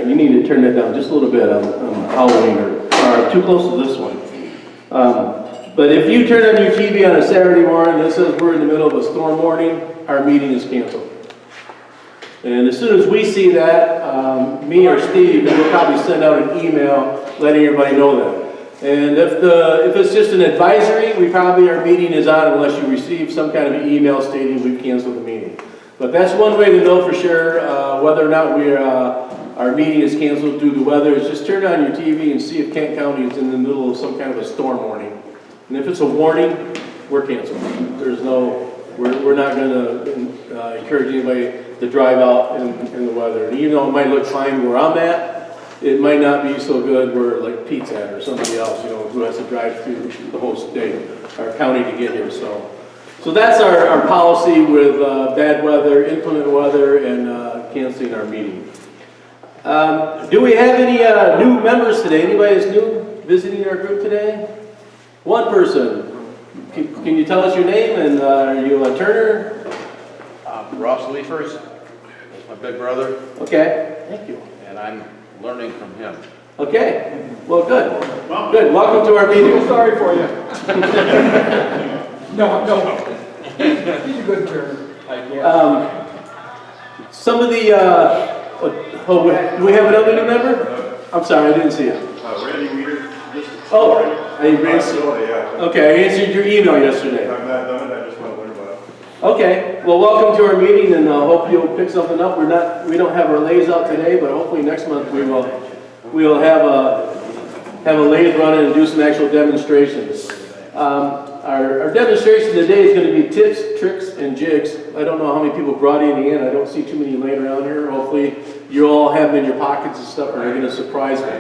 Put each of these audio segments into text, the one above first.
you need to turn that down just a little bit on Halloween, or too close to this one. But if you turn on your TV on a Saturday morning and it says we're in the middle of a storm warning, our meeting is canceled. And as soon as we see that, me or Steve will probably send out an email letting everybody know that. And if it's just an advisory, our meeting is on unless you receive some kind of an email stating we've canceled the meeting. But that's one way to know for sure whether or not our meeting is canceled due to weather. Is just turn on your TV and see if Kent County is in the middle of some kind of a storm warning. And if it's a warning, we're canceled. We're not going to encourage anybody to drive out in the weather. And even though it might look fine where I'm at, it might not be so good where like Pete's at or somebody else, who has to drive through the whole state, our county to get here. So that's our policy with bad weather, inclement weather, and canceling our meeting. Do we have any new members today? Anybody that's new visiting our group today? One person. Can you tell us your name, and are you a Turner? Ross Leafers. That's my big brother. Okay, thank you. And I'm learning from him. Okay, well, good. Good, welcome to our meeting. Sorry for you. No. He's a good Turner. Some of the, do we have another new member? I'm sorry, I didn't see it. Randy Weeder. I answered. Okay, I answered your email yesterday. I'm not done it, I just want to learn about it. Okay, well, welcome to our meeting, and hope you'll pick something up. We don't have our lathes out today, but hopefully next month we will have a lathe running and do some actual demonstrations. Our demonstration today is going to be tips, tricks, and jigs. I don't know how many people brought any in. I don't see too many laying around here. Hopefully you all have them in your pockets and stuff, and they're going to surprise me.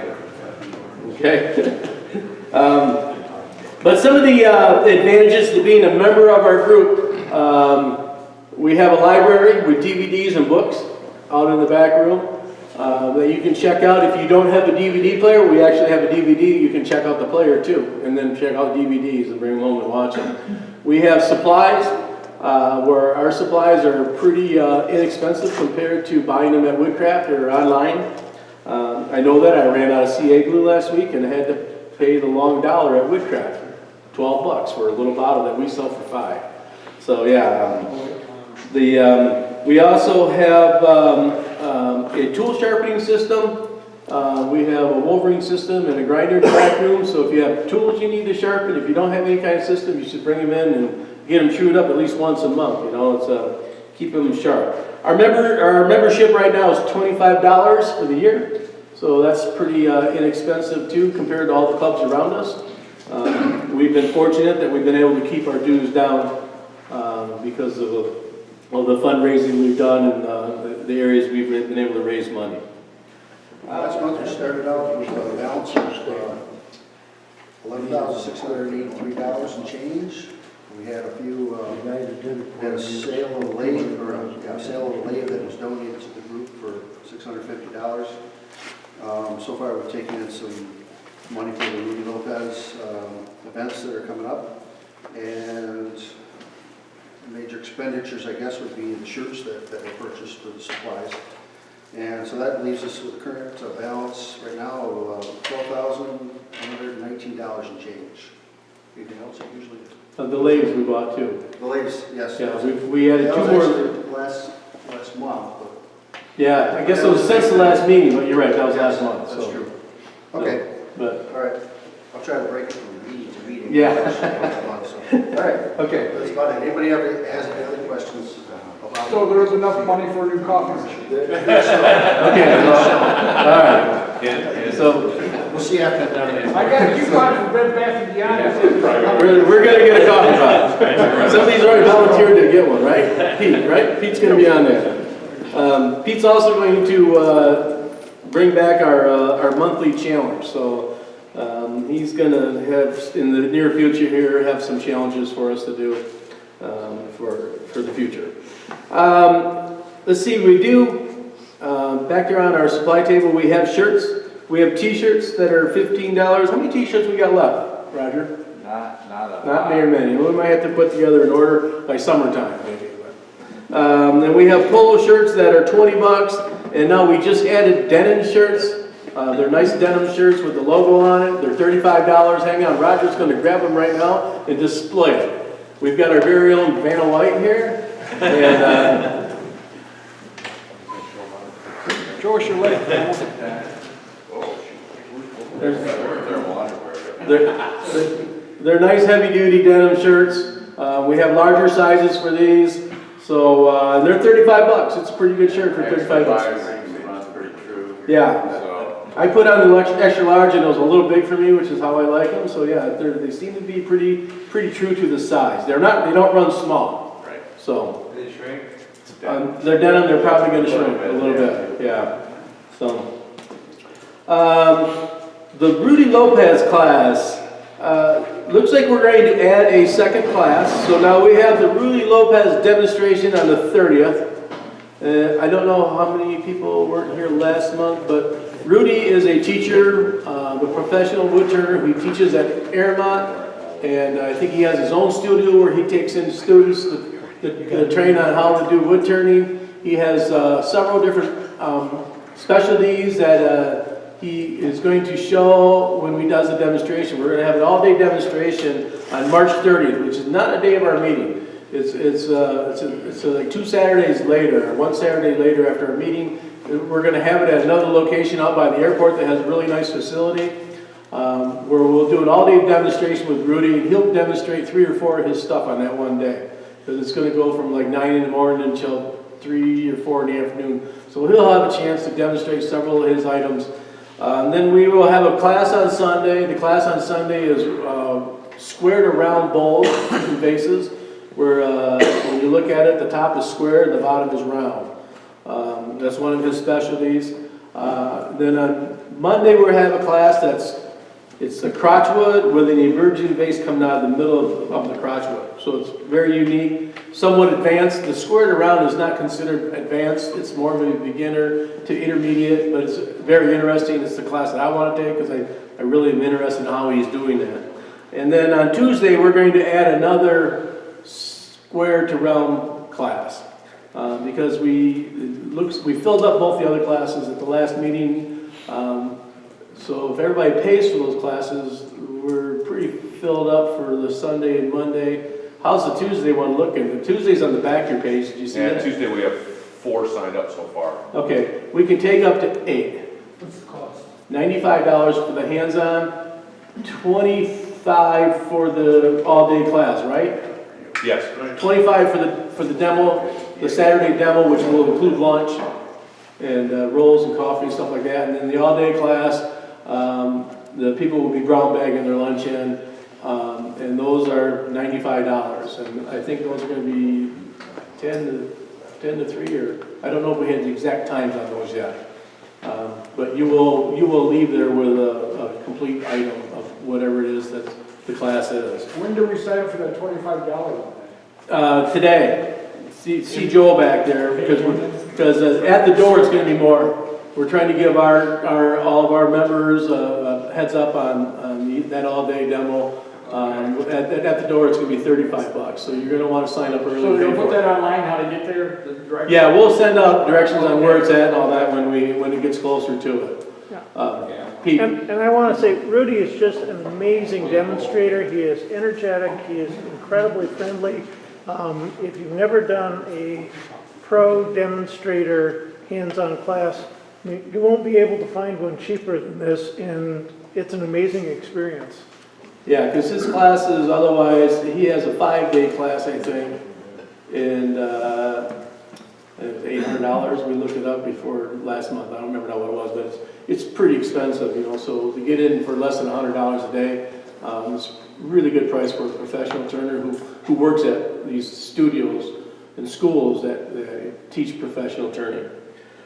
Okay. But some of the advantages to being a member of our group, we have a library with DVDs and books out in the back room that you can check out. If you don't have a DVD player, we actually have a DVD. You can check out the player too, and then check out DVDs and bring them home and watch them. We have supplies, where our supplies are pretty inexpensive compared to buying them at Woodcraft or online. I know that I ran out of CA glue last week and I had to pay the long dollar at Woodcraft, $12 for a little bottle that we sell for $5. So yeah, we also have a tool sharpening system. We have a Wolverine system and a grinder in the back room. So if you have tools you need to sharpen, if you don't have any kind of system, you should bring them in and get them chewed up at least once a month. It's keep them sharp. Our membership right now is $25 for the year. So that's pretty inexpensive too compared to all the clubs around us. We've been fortunate that we've been able to keep our dues down because of the fundraising we've done and the areas we've been able to raise money. Last month we started out with a balance of $11,683 and change. We had a few, had a sale of a lathe, that was donated to the group for $650. So far we've taken in some money for the Rudy Lopez events that are coming up, and major expenditures, I guess, would be the shirts that were purchased for the supplies. And so that leaves us with a current balance right now of $12,119 and change. Anything else I usually do? The lathes we bought too. The latest, yes. Yeah, we added two more. Last month. But yeah, I guess it was since the last meeting, but you're right, that was last month. That's so. true. Okay. But all right. I'll try to break it from meeting to meeting. Yeah. All right. Okay. That's about it. Anybody has any other questions about So there's enough money for a new coffee machine. Okay. Well, all right. So we'll see after that. I got a coupon for Red Bath and Beyond. we're gonna get a coffee pot. Somebody's already volunteered to get one, right? Pete, right? Pete's gonna be on there. Pete's also going to bring back our monthly challenge. So he's gonna have in the near future here have some challenges for us to do for the future. Let's see, we do back there on our supply table. We have shirts. We have T-shirts that are $15. How many T-shirts we got left, Roger? Not very many. We might have to put together an order by summertime, maybe. Then we have polo shirts that are $20. And now we just added denim shirts. They're nice denim shirts with the logo on it. They're $35. Hang on, Roger's gonna grab them right now and display it. We've got our very own Vanna White here. And Show us your leg. they're nice heavy-duty denim shirts. We have larger sizes for these. So and they're $35. It's a pretty good shirt for $35. Runs pretty true. Yeah. So, I put on the extra large and it was a little big for me, which is how I like them. So yeah, they seem to be pretty true to the size. They don't run small. right. So They shrink? they're denim. They're probably going to shrink a little bit. Yeah. So the Rudy Lopez class looks like we're going to add a second class. So now we have the Rudy Lopez demonstration on the 30th. I don't know how many people weren't here last month, but Rudy is a teacher, a professional woodturner who teaches at Airmont, and I think he has his own studio where he takes in students to train on how to do wood turning. He has several different specialties that he is going to show when he does the demonstration. We're going to have an all-day demonstration on March 30th, which is not a day of our meeting. It's like 2 Saturdays later, or 1 Saturday later after our meeting. We're going to have it at another location out by the airport that has a really nice facility, where we'll do an all-day demonstration with Rudy, and he'll demonstrate 3 or 4 of his stuff on that one day. Because it's going to go from like 9 in the morning until 3 or 4 in the afternoon. So he'll have a chance to demonstrate several of his items. Then we will have a class on Sunday. The class on Sunday is squared around bowls and vases, where when you look at it, the top is square and the bottom is round. That's one of his specialties. Then on Monday we'll have a class it's the crotchwood with an emerging vase coming out of the middle of the crotchwood. So it's very unique, somewhat advanced. The squared around is not considered advanced. It's more of a beginner to intermediate, but it's very interesting. It's the class that I want to take because I really am interested in how he's doing that. And then on Tuesday we're going to add another square to round class. Because we filled up both the other classes at the last meeting. So if everybody pays for those classes, we're pretty filled up for the Sunday and Monday. How's the Tuesday one looking? The Tuesday's on the back of your page. Did you see that? Tuesday we have 4 signed up so far. Okay, we can take up to 8. What's the cost? $95 for the hands-on, $25 for the all-day class, right? Yes. $25 for the demo, the Saturday demo, which will include lunch and rolls and coffee and stuff like that. And then the all-day class, the people will be brown bagging their lunch in, and those are $95. And I think those are going to be 10 to 3, or I don't know if we had the exact times on those yet. But you will leave there with a complete item of whatever it is that the class is. When do we sign up for that $25? Today. See Joel back there because at the door it's going to be more. We're trying to give all of our members a heads up on that all-day demo. At the door it's going to be $35, so you're going to want to sign up early. So you'll put that online, how to get there, the directions? Yeah, we'll send out directions on where it's at and all that when it gets closer to it. Pete. And I want to say, Rudy is just an amazing demonstrator. He is energetic. He is incredibly friendly. If you've never done a pro demonstrator hands-on class, you won't be able to find one cheaper than this, and it's an amazing experience. Yeah, because his classes, otherwise, he has a 5-day class, I think, and it's $800. We looked it up before last month. I don't remember now what it was, but it's pretty expensive, so to get in for less than $100 a day, it's a really good price for a professional turner who works at these studios and schools that teach professional turning.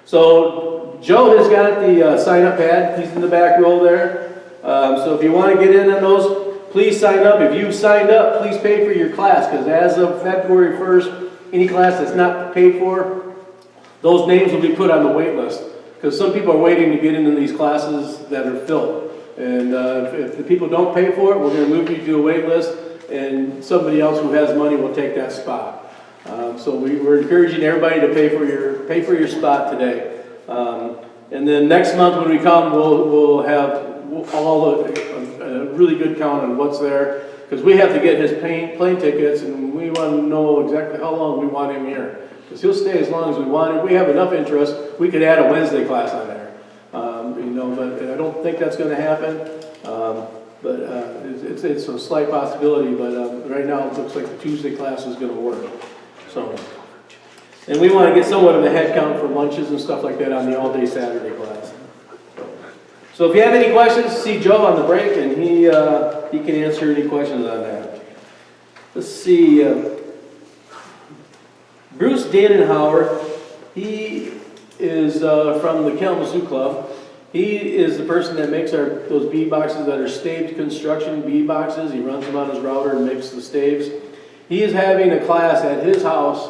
So Joe has got the sign-up pad. He's in the back row there. So if you want to get in on those, please sign up. If you signed up, please pay for your class, because as of February 1st, any class that's not paid for, those names will be put on the wait list. Because some people are waiting to get into these classes that are filled. And if the people don't pay for it, we're going to move you to a wait list, and somebody else who has money will take that spot. So we're encouraging everybody to pay for your spot today. And then next month when we come, we'll have all a really good count on what's there. Because we have to get his plane tickets and we want to know exactly how long we want him here. Because he'll stay as long as we want him. We have enough interest, we could add a Wednesday class on there. But I don't think that's going to happen. But it's a slight possibility, but right now it looks like the Tuesday class is going to work. So, and we want to get somewhat of a head count for lunches and stuff like that on the all-day Saturday class. So if you have any questions, see Joe on the break, and he can answer any questions on that. Let's see. Bruce Dannenhauer, he is from the Kalamazoo Club. He is the person that makes those bead boxes that are staved construction bead boxes. He runs them on his router and makes the staves. He is having a class at his house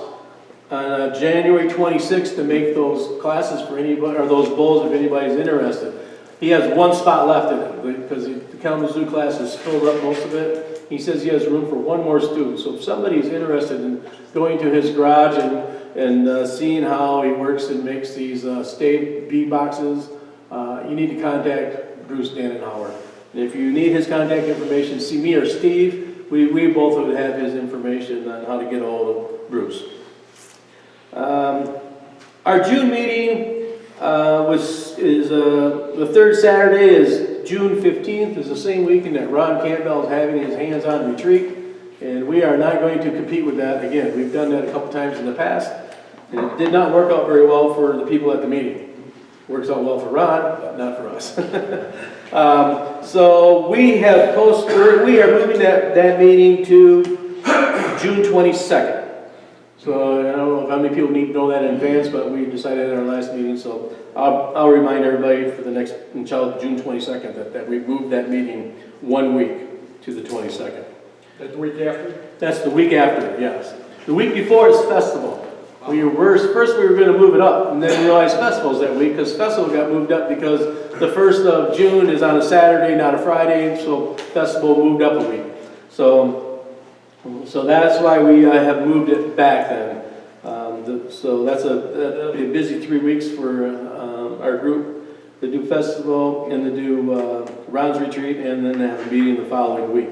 on January 26th to make those classes for anybody, or those bowls if anybody's interested. He has one spot left in it because the Kalamazoo class has filled up most of it. He says he has room for one more student. So if somebody's interested in going to his garage and seeing how he works and makes these staved bead boxes, you need to contact Bruce Dannenhauer. And if you need his contact information, see me or Steve. We both would have his information on how to get a hold of Bruce. Our June meeting the third Saturday is June 15th, is the same weekend that Ron Campbell is having his hands-on retreat. And we are not going to compete with that again. We've done that a couple times in the past, and it did not work out very well for the people at the meeting. Works out well for Ron, but not for us. So we are moving that meeting to June 22nd. So I don't know how many people need to know that in advance, but we decided at our last meeting, so I'll remind everybody for the next, until June 22nd, that we moved that meeting 1 week to the 22nd. That's the week after? That's the week after, yes. The week before is festival. First we were going to move it up, and then we realized festival's that week, because festival got moved up because the 1st of June is on a Saturday, not a Friday, so festival moved up a week. So that's why we have moved it back then. So that'll be a busy 3 weeks for our group to do festival and to do Ron's retreat, and then have a meeting the following week.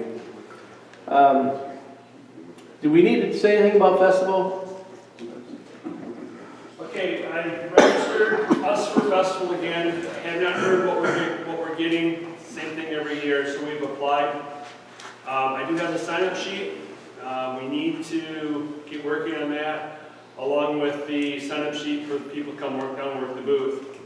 Do we need to say anything about festival? Okay, I registered us for festival again. Have not heard what we're getting. Same thing every year, so we've applied. I do have the sign-up sheet. We need to get working on that, along with the sign-up sheet for people to come work down and work the booth.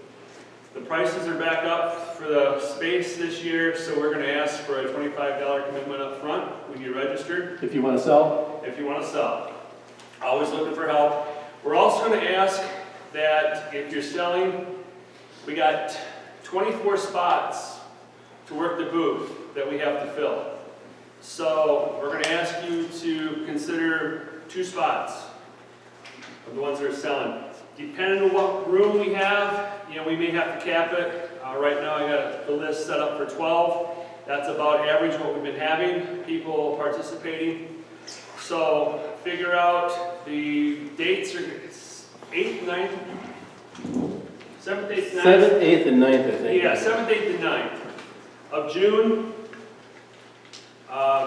The prices are back up for the space this year, so we're going to ask for a $25 commitment up front when you're registered. If you want to sell? If you want to sell. Always looking for help. We're also going to ask that if you're selling, we got 24 spots to work the booth that we have to fill. So we're going to ask you to consider 2 spots of the ones that are selling. Depending on what room we have, we may have to cap it. Right now I got the list set up for 12. That's about average what we've been having, people participating. So figure out the dates are 8th, 9th, 7th, 8th, 9th. 7th, 8th, and 9th, I think. Yeah, 7th, 8th, and 9th of June.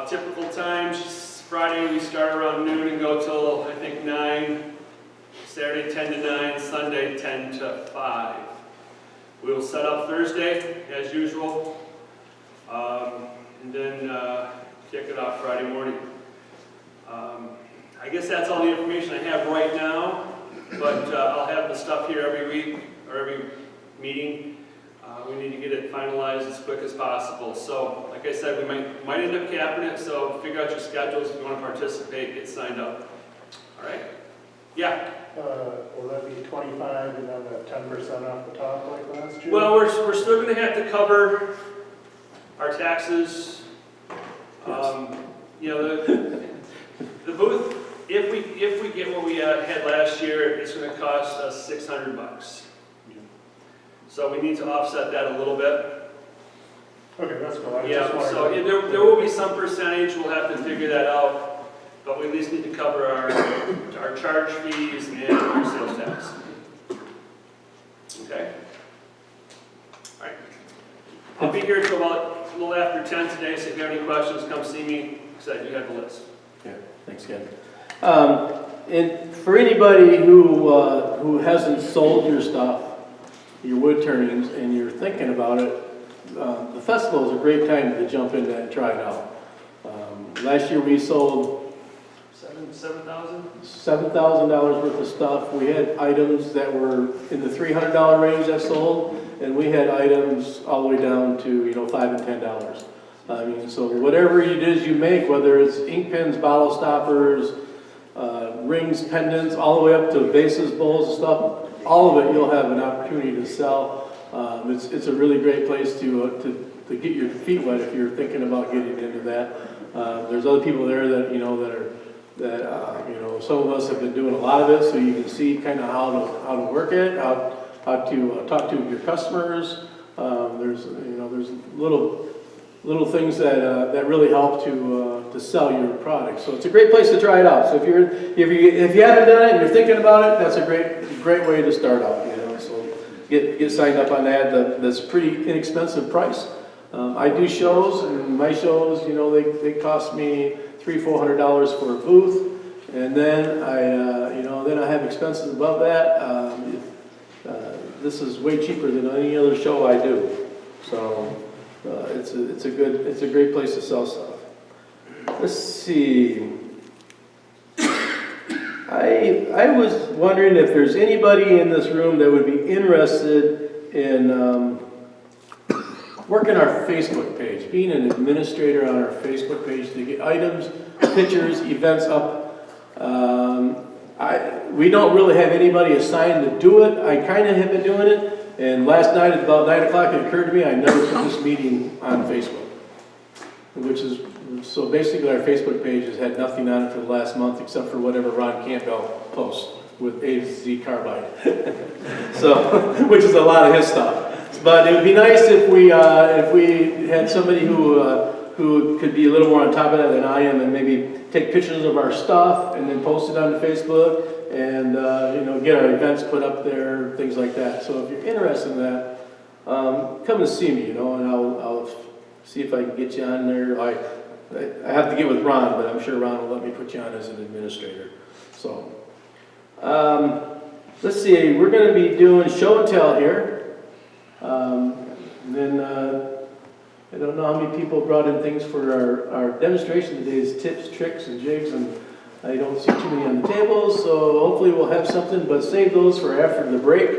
Typical times, Friday we start around noon and go till I think 9. Saturday 10 to 9, Sunday 10 to 5. We will set up Thursday as usual, and then kick it off Friday morning. I guess that's all the information I have right now, but I'll have the stuff here every week or every meeting. We need to get it finalized as quick as possible. So, like I said, we might end up capping it, so figure out your schedules if you want to participate, get signed up. All right? Yeah? Will that be 25 and then the 10% off the top like last year? Well, we're still going to have to cover our taxes. The booth, if we get what we had last year, it's going to cost us $600. So we need to offset that a little bit. Okay, that's cool. So there will be some percentage. We'll have to figure that out, but we at least need to cover our charge fees and our sales tax. Okay. I'll be here till about a little after 10 today, so if you have any questions, come see me, because I do have the list. Yeah, thanks, Ken. And for anybody who hasn't sold your stuff, your wood turnings, and you're thinking about it, the festival is a great time to jump in and try it out. Last year we sold $7,000? $7,000 worth of stuff. We had items that were in the $300 range that sold, and we had items all the way down to, you know, $5 and $10. I mean, so whatever it is you make, whether it's ink pens, bottle stoppers, rings, pendants, all the way up to vases, bowls, and stuff, all of it you'll have an opportunity to sell. It's a really great place to get your feet wet if you're thinking about getting into that. There's other people there that, you know, you know, some of us have been doing a lot of it, so you can see kind of how to work it, how to talk to your customers. There's little things that really help to sell your product. So it's a great place to try it out. So if you haven't done it and you're thinking about it, that's a great way to start out. You know, so get signed up on that. That's a pretty inexpensive price. I do shows, and my shows, you know, they cost me $300-400 for a booth, and then I have expenses above that. This is way cheaper than any other show I do. So. It's a great place to sell stuff. Let's see. I was wondering if there's anybody in this room that would be interested in working our Facebook page, being an administrator on our Facebook page to get items, pictures, events up. We don't really have anybody assigned to do it. I kind of have been doing it. And last night at about 9 o'clock, it occurred to me I never put this meeting on Facebook. So basically our Facebook page has had nothing on it for the last month except for whatever Ron Campbell posts with A to Z carbide. So, which is a lot of his stuff. But it would be nice if we had somebody who could be a little more on top of that than I am, and maybe take pictures of our stuff and then post it onto Facebook, and get our events put up there, things like that. So if you're interested in that, come and see me, and I'll see if I can get you on there. I have to get with Ron, but I'm sure Ron will let me put you on as an administrator. So let's see, we're going to be doing show and tell here. I don't know how many people brought in things for our demonstration today. Is tips, tricks, and jigs, and I don't see too many on the tables, so hopefully we'll have something, but save those for after the break,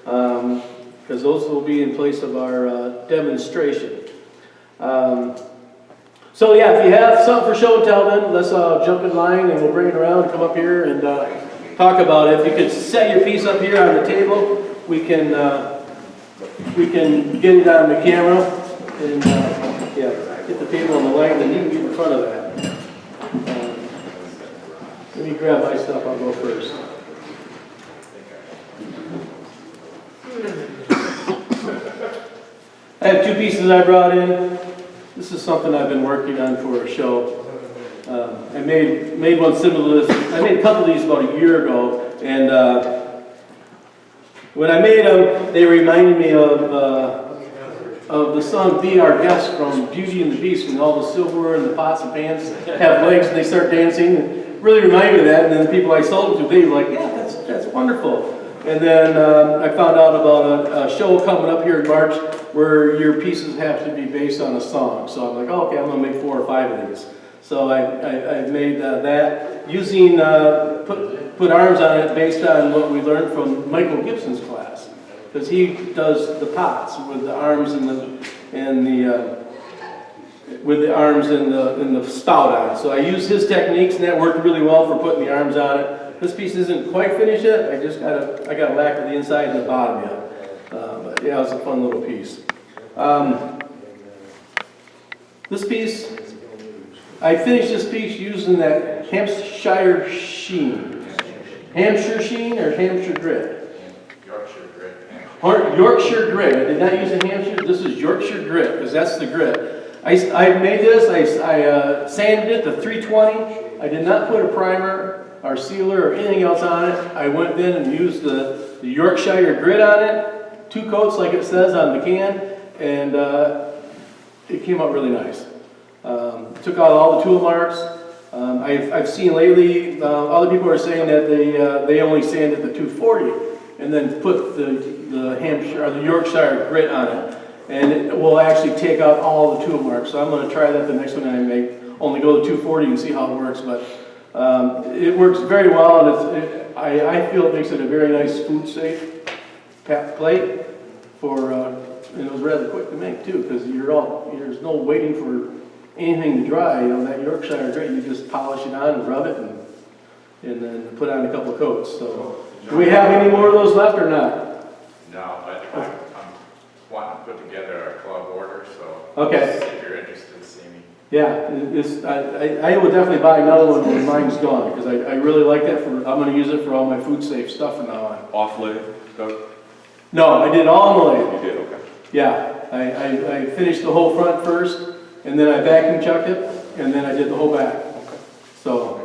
because those will be in place of our demonstration. So yeah, if you have something for show and tell, then let's jump in line and we'll bring it around and come up here and talk about it. If you could set your piece up here on the table, we can get it on the camera and get the table on the light, and then you can get in front of that. Let me grab my stuff, I'll go first. I have two pieces I brought in. This is something I've been working on for a show. I made one similar to this. I made a couple of these about a year ago, and when I made them, they reminded me of the song "Be Our Guest" from Beauty and the Beast, when all the silverware and the pots and pans have legs and they start dancing. It really reminded me of that, and then the people I sold them to, they were like, yeah, that's wonderful. And then I found out about a show coming up here in March where your pieces have to be based on a song. So I'm like, oh, okay, I'm going to make 4 or 5 of these. So I made that using, put arms on it based on what we learned from Michael Gibson's class. Because he does the pots with the arms and the spout on it. So I used his techniques, and that worked really well for putting the arms on it. This piece isn't quite finished yet. I got lacquer the inside and the bottom yet. But yeah, it was a fun little piece. This piece, I finished this piece using that Hampshire sheen. Hampshire sheen or Hampshire grit? Yorkshire grit. Yorkshire grit. I did not use a Hampshire. This is Yorkshire grit, because that's the grit. I made this. I sanded it to 320. I did not put a primer or sealer or anything else on it. I went in and used the Yorkshire grit on it, 2 coats like it says on the can, and it came out really nice. Took out all the tool marks. I've seen lately, other people are saying that they only sanded the 240 and then put the Hampshire, or the Yorkshire grit on it. And it will actually take out all the tool marks. So I'm gonna try that the next one I make. Only go to 240 and see how it works, but it works very well, and I feel it makes it a very nice food safe plate for, and it was rather quick to make too, because there's no waiting for anything to dry. You know, that Yorkshire grit, you just polish it on and rub it and then put on a couple of coats. So, do we have any more of those left or not? No, but I'm wanting to put together a club order, so. Okay. If you're interested, see me. Yeah, I would definitely buy another one when mine's gone, because I really like that I'm gonna use it for all my food safe stuff from now on. Off-lay, Doug? No, I did all on the lathe. You did, okay. Yeah, I finished the whole front first, and then I vacuum chucked it, and then I did the whole back. So,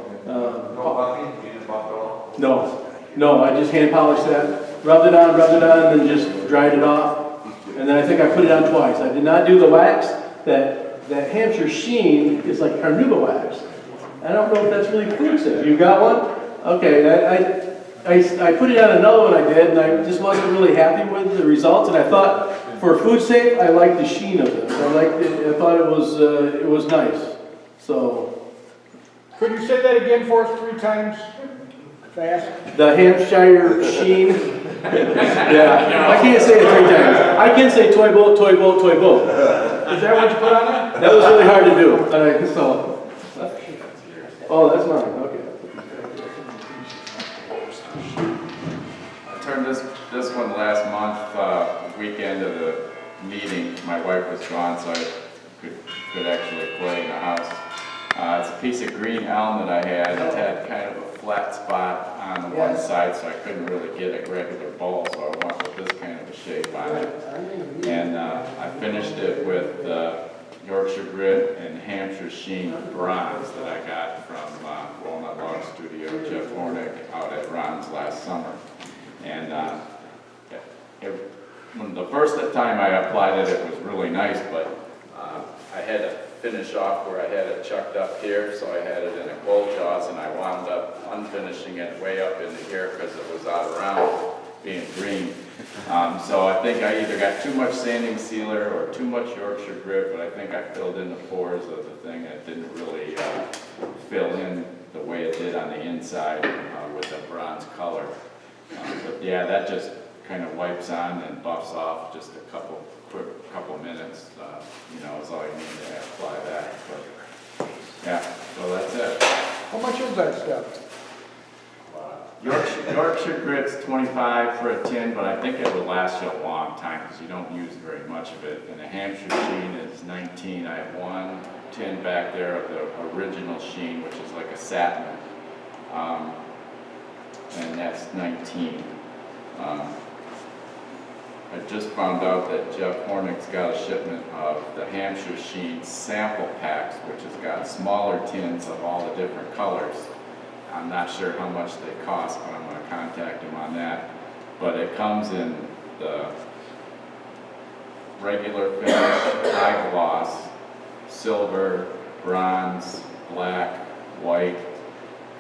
no, I just hand polished that, rubbed it on, and then just dried it off. And then I think I put it on twice. I did not do the wax. That Hampshire sheen is like carnauba wax. I don't know if that's really food safe. You got one? Okay, I put it on another one I did, and I just wasn't really happy with the results. And I thought, for food safe, I liked the sheen of it. I thought it was nice. So, Could you say that again for us 3 times fast? the Hampshire sheen. Yeah, I can't say it 3 times. I can say toy boat, toy boat, toy boat. Is that what you put on it? That was really hard to do. Oh, that's mine. Okay. I turned this one last month, weekend of the meeting. My wife was gone, so I could actually play in the house. It's a piece of green elm that I had. It had kind of a flat spot on the one side, so I couldn't really get a regular bowl, so I went with this kind of a shape on it. And I finished it with Yorkshire grit and Hampshire sheen bronze that I got from Walnut Log Studio, Jeff Hornick, out at Ron's last summer. And when the first time I applied it, it was really nice, but I had to finish off where I had it chucked up here, so I had it in a cold jaws, and I wound up unfinishing it way up into here because it was out around being green. So I think I either got too much sanding sealer or too much Yorkshire grit, but I think I filled in the pores of the thing, and it didn't really fill in the way it did on the inside with the bronze color. But yeah, that just kind of wipes on and buffs off just a couple minutes. Is all you need to apply that. But yeah, so that's it. How much is that stuff? Yorkshire grit's 25 for a tin, but I think it will last you a long time because you don't use very much of it. And the Hampshire sheen is 19. I have one tin back there of the original sheen, which is like a satin, and that's 19. I just found out that Jeff Hornick's got a shipment of the Hampshire sheen sample packs, which has got smaller tins of all the different colors. I'm not sure how much they cost, but I'm going to contact him on that. But it comes in the regular finish, high gloss, silver, bronze, black, white,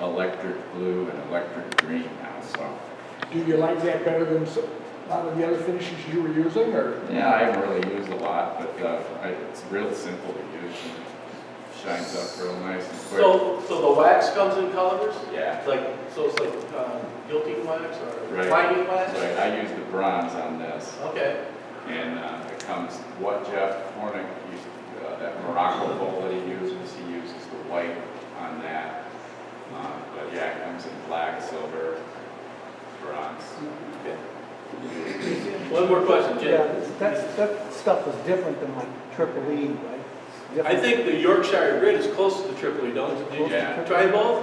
electric blue, and electric green now. So, Do you like that better than a lot of the other finishes you were using, or? yeah, I haven't really used a lot, but it's real simple to use. And shines up real nice and quick. So the wax comes in colors? Yeah. So it's like guilty wax or Right. whiting wax? Right. I use the bronze on this. Okay. And it comes, what Jeff Hornick used, that Morocco bowl that he uses the white on that. But yeah, it comes in black, silver, bronze. Okay. One more question, Jim. Yeah, that stuff is different than like Triple E, right? I think the Yorkshire grit is close to the Triple E, don't you? Yeah. Try both?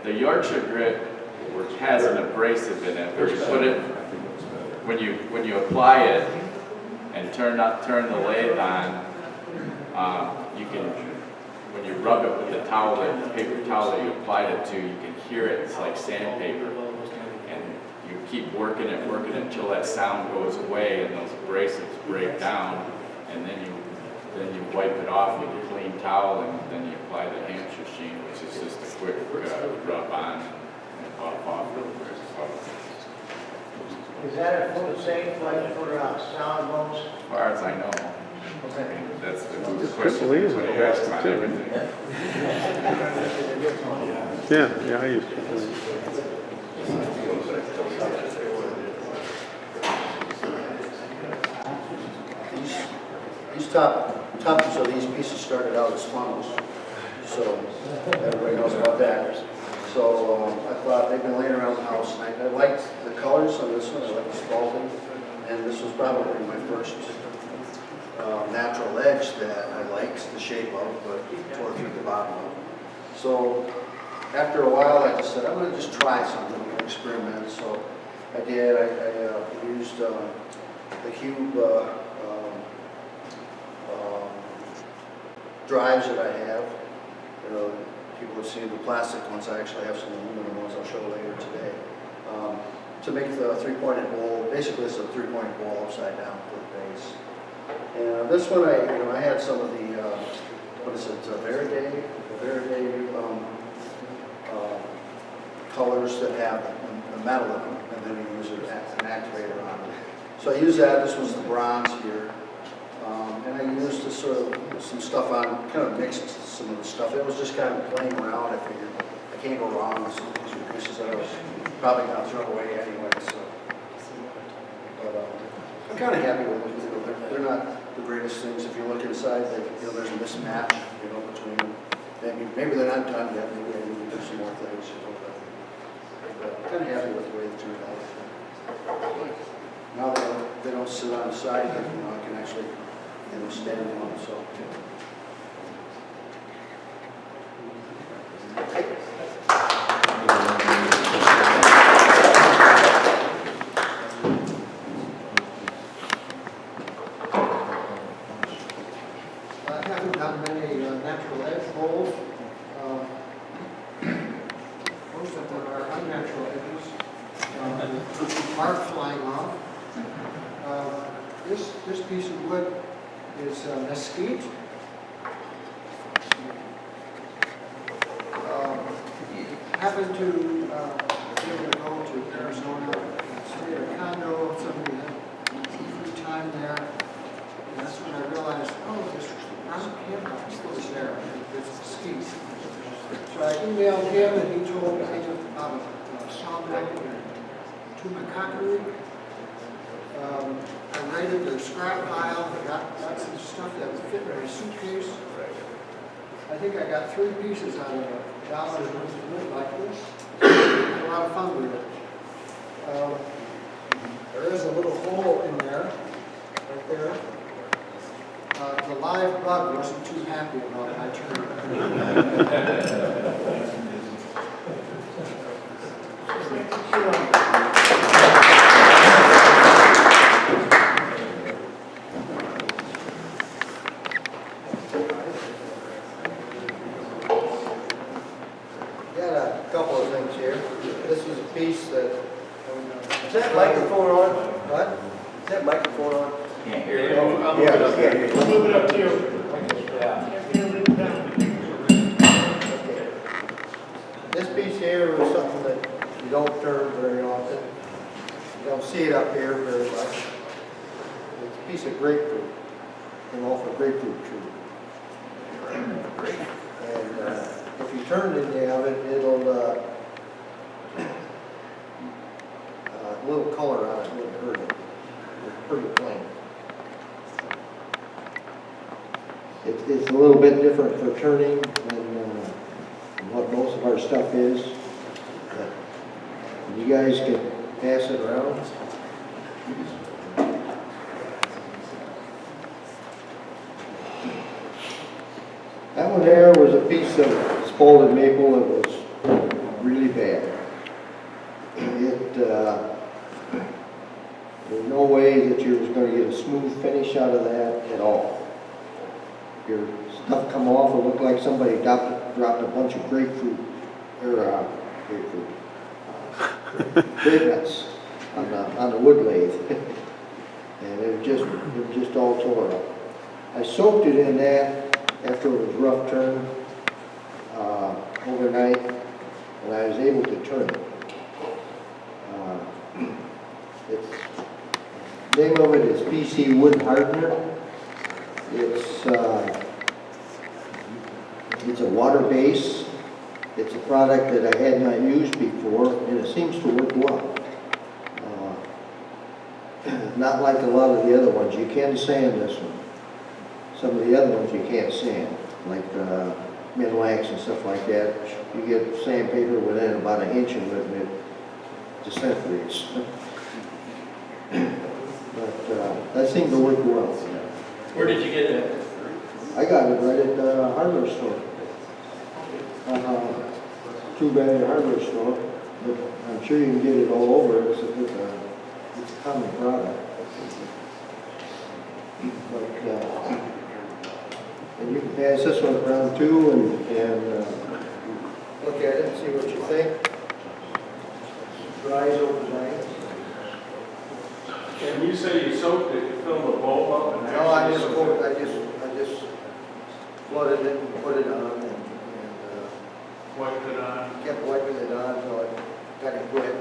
The Yorkshire grit has an abrasive in it, where you put it, when you apply it and turn the lathe on, you can, when you rub it with the towel, the paper towel that you applied it to, you can hear it. It's like sandpaper. And you keep working it until that sound goes away and those abrasives break down. And and then you wipe it off with a clean towel, and then you apply the Hampshire sheen, which is just a quick rub on and off. Is that a food safe like for salad bowls? As far as I know, that's the question. believe it. What you ask about everything. Yeah, I used to. These tops of these pieces started out as funnels, so everybody knows about that. So I thought they've been laying around the house, and I liked the colors on this one. I liked the spalting, and this was probably my first natural edge that I liked the shape of, but tore through the bottom of. So after a while, I just said, I'm going to just try something, experiment. So I did. I used the cube drives that I have. You know, people have seen the plastic ones. I actually have some aluminum ones I'll show later today. To make the three-pointed bowl, basically it's a three-pointed bowl upside down for the base. And this one, I had some of the, what is it, Verde colors that have the metal in them, and then you use an activator on it. So I used that. This was the bronze here. And I used this sort of some stuff on, kind of mixed some of the stuff. It was just kind of playing around. I figured I can't go wrong with some of these pieces that I was probably going to throw away anyway. So, but I'm kind of happy with them. You know, they're not the greatest things. If you look inside, there's a mismatch, between them. Maybe they're not done yet. Maybe I need to do some more things. But I'm kind of happy with the way they turned out. Now they don't sit on the side. I can actually stand on them. So. I haven't done many natural edge bowls. Most of them are unnatural edges. Bark flying off. This piece of wood is mesquite. Happened to be able to go to Arizona, stay at a condo, somebody had free time there. And that's when I realized, this brown campus was there, it's mesquite. So I emailed him and he told me about a sawmill in Tumacacari. I raided their scrap pile, got some stuff that would fit in my suitcase. I think I got 3 pieces out of $1 worth of wood like this. Had a lot of fun with it. There is a little hole in there, right there. The live bug wasn't too happy about my turn. Piece that. Is that microphone on? What? Is that microphone on? Can't hear you. I'll move it up here. We'll move it up to you. This piece here is something that you don't turn very often. You don't see it up here very much. It's a piece of grapefruit, an awful grapefruit tree. And if you turn it in the oven, it'll a little color on it wouldn't hurt it. It's pretty plain. It's a little bit different for turning than what most of our stuff is. But you guys can pass it around. That one there was a piece of spalted maple that was really bad. There's no way that you was going to get a smooth finish out of that at all. Your stuff come off, it looked like somebody dropped a bunch of grapefruit, or grape nuts on the wood lathe. And it was just all tore up. I soaked it in that after it was rough turned overnight, and I was able to turn it. The name of it is PC Wood Hardener. It's a water base. It's a product that I had not used before, and it seems to work well. Not like a lot of the other ones. You can sand this one. Some of the other ones you can't sand, like Minwax and stuff like that. You get sandpaper within about an inch of it, and it disintegrates. But that seemed to work well. Where did you get it? I got it right at the hardware store. Two-bed hardware store, but I'm sure you can get it all over. It's a common product. But, and you can pass this one around too and look at it and see what you think. Dries overnight. And you say you soaked it, you filled the bowl up and... No, I just flooded it and put it on and Wiped it on. kept wiping it on until it got it wet.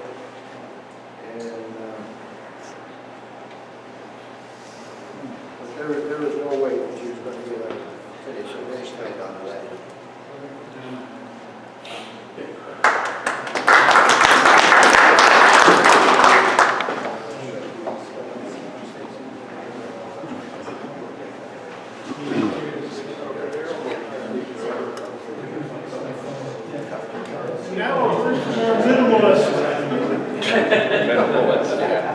And but there was no way that she was going to get a finish tight on that. Now, we're minimalist. Minimalist, yeah.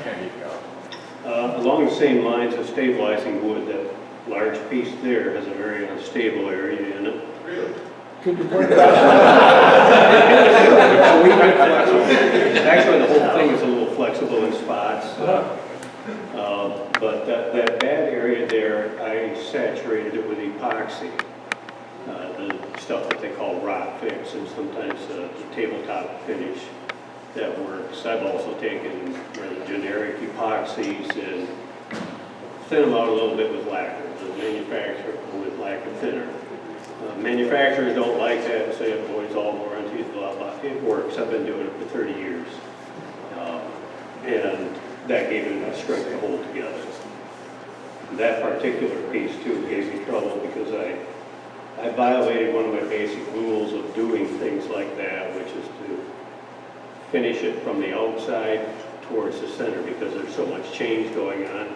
There you go. Along the same lines of stabilizing wood, that large piece there has a very unstable area in it. Really? Could you point that out? Actually, the whole thing is a little flexible in spots. But that bad area there, I saturated it with epoxy, the stuff that they call rot fix, and sometimes the tabletop finish that works. I've also taken rather generic epoxies and thin them out a little bit with lacquer, the manufacturer with lacquer thinner. Manufacturers don't like that and say it voids all warranties, blah, blah. It works. I've been doing it for 30 years. And that gave it enough strength to hold together. That particular piece, too, gave me trouble because I violated one of my basic rules of doing things like that, which is to finish it from the outside towards the center because there's so much change going on.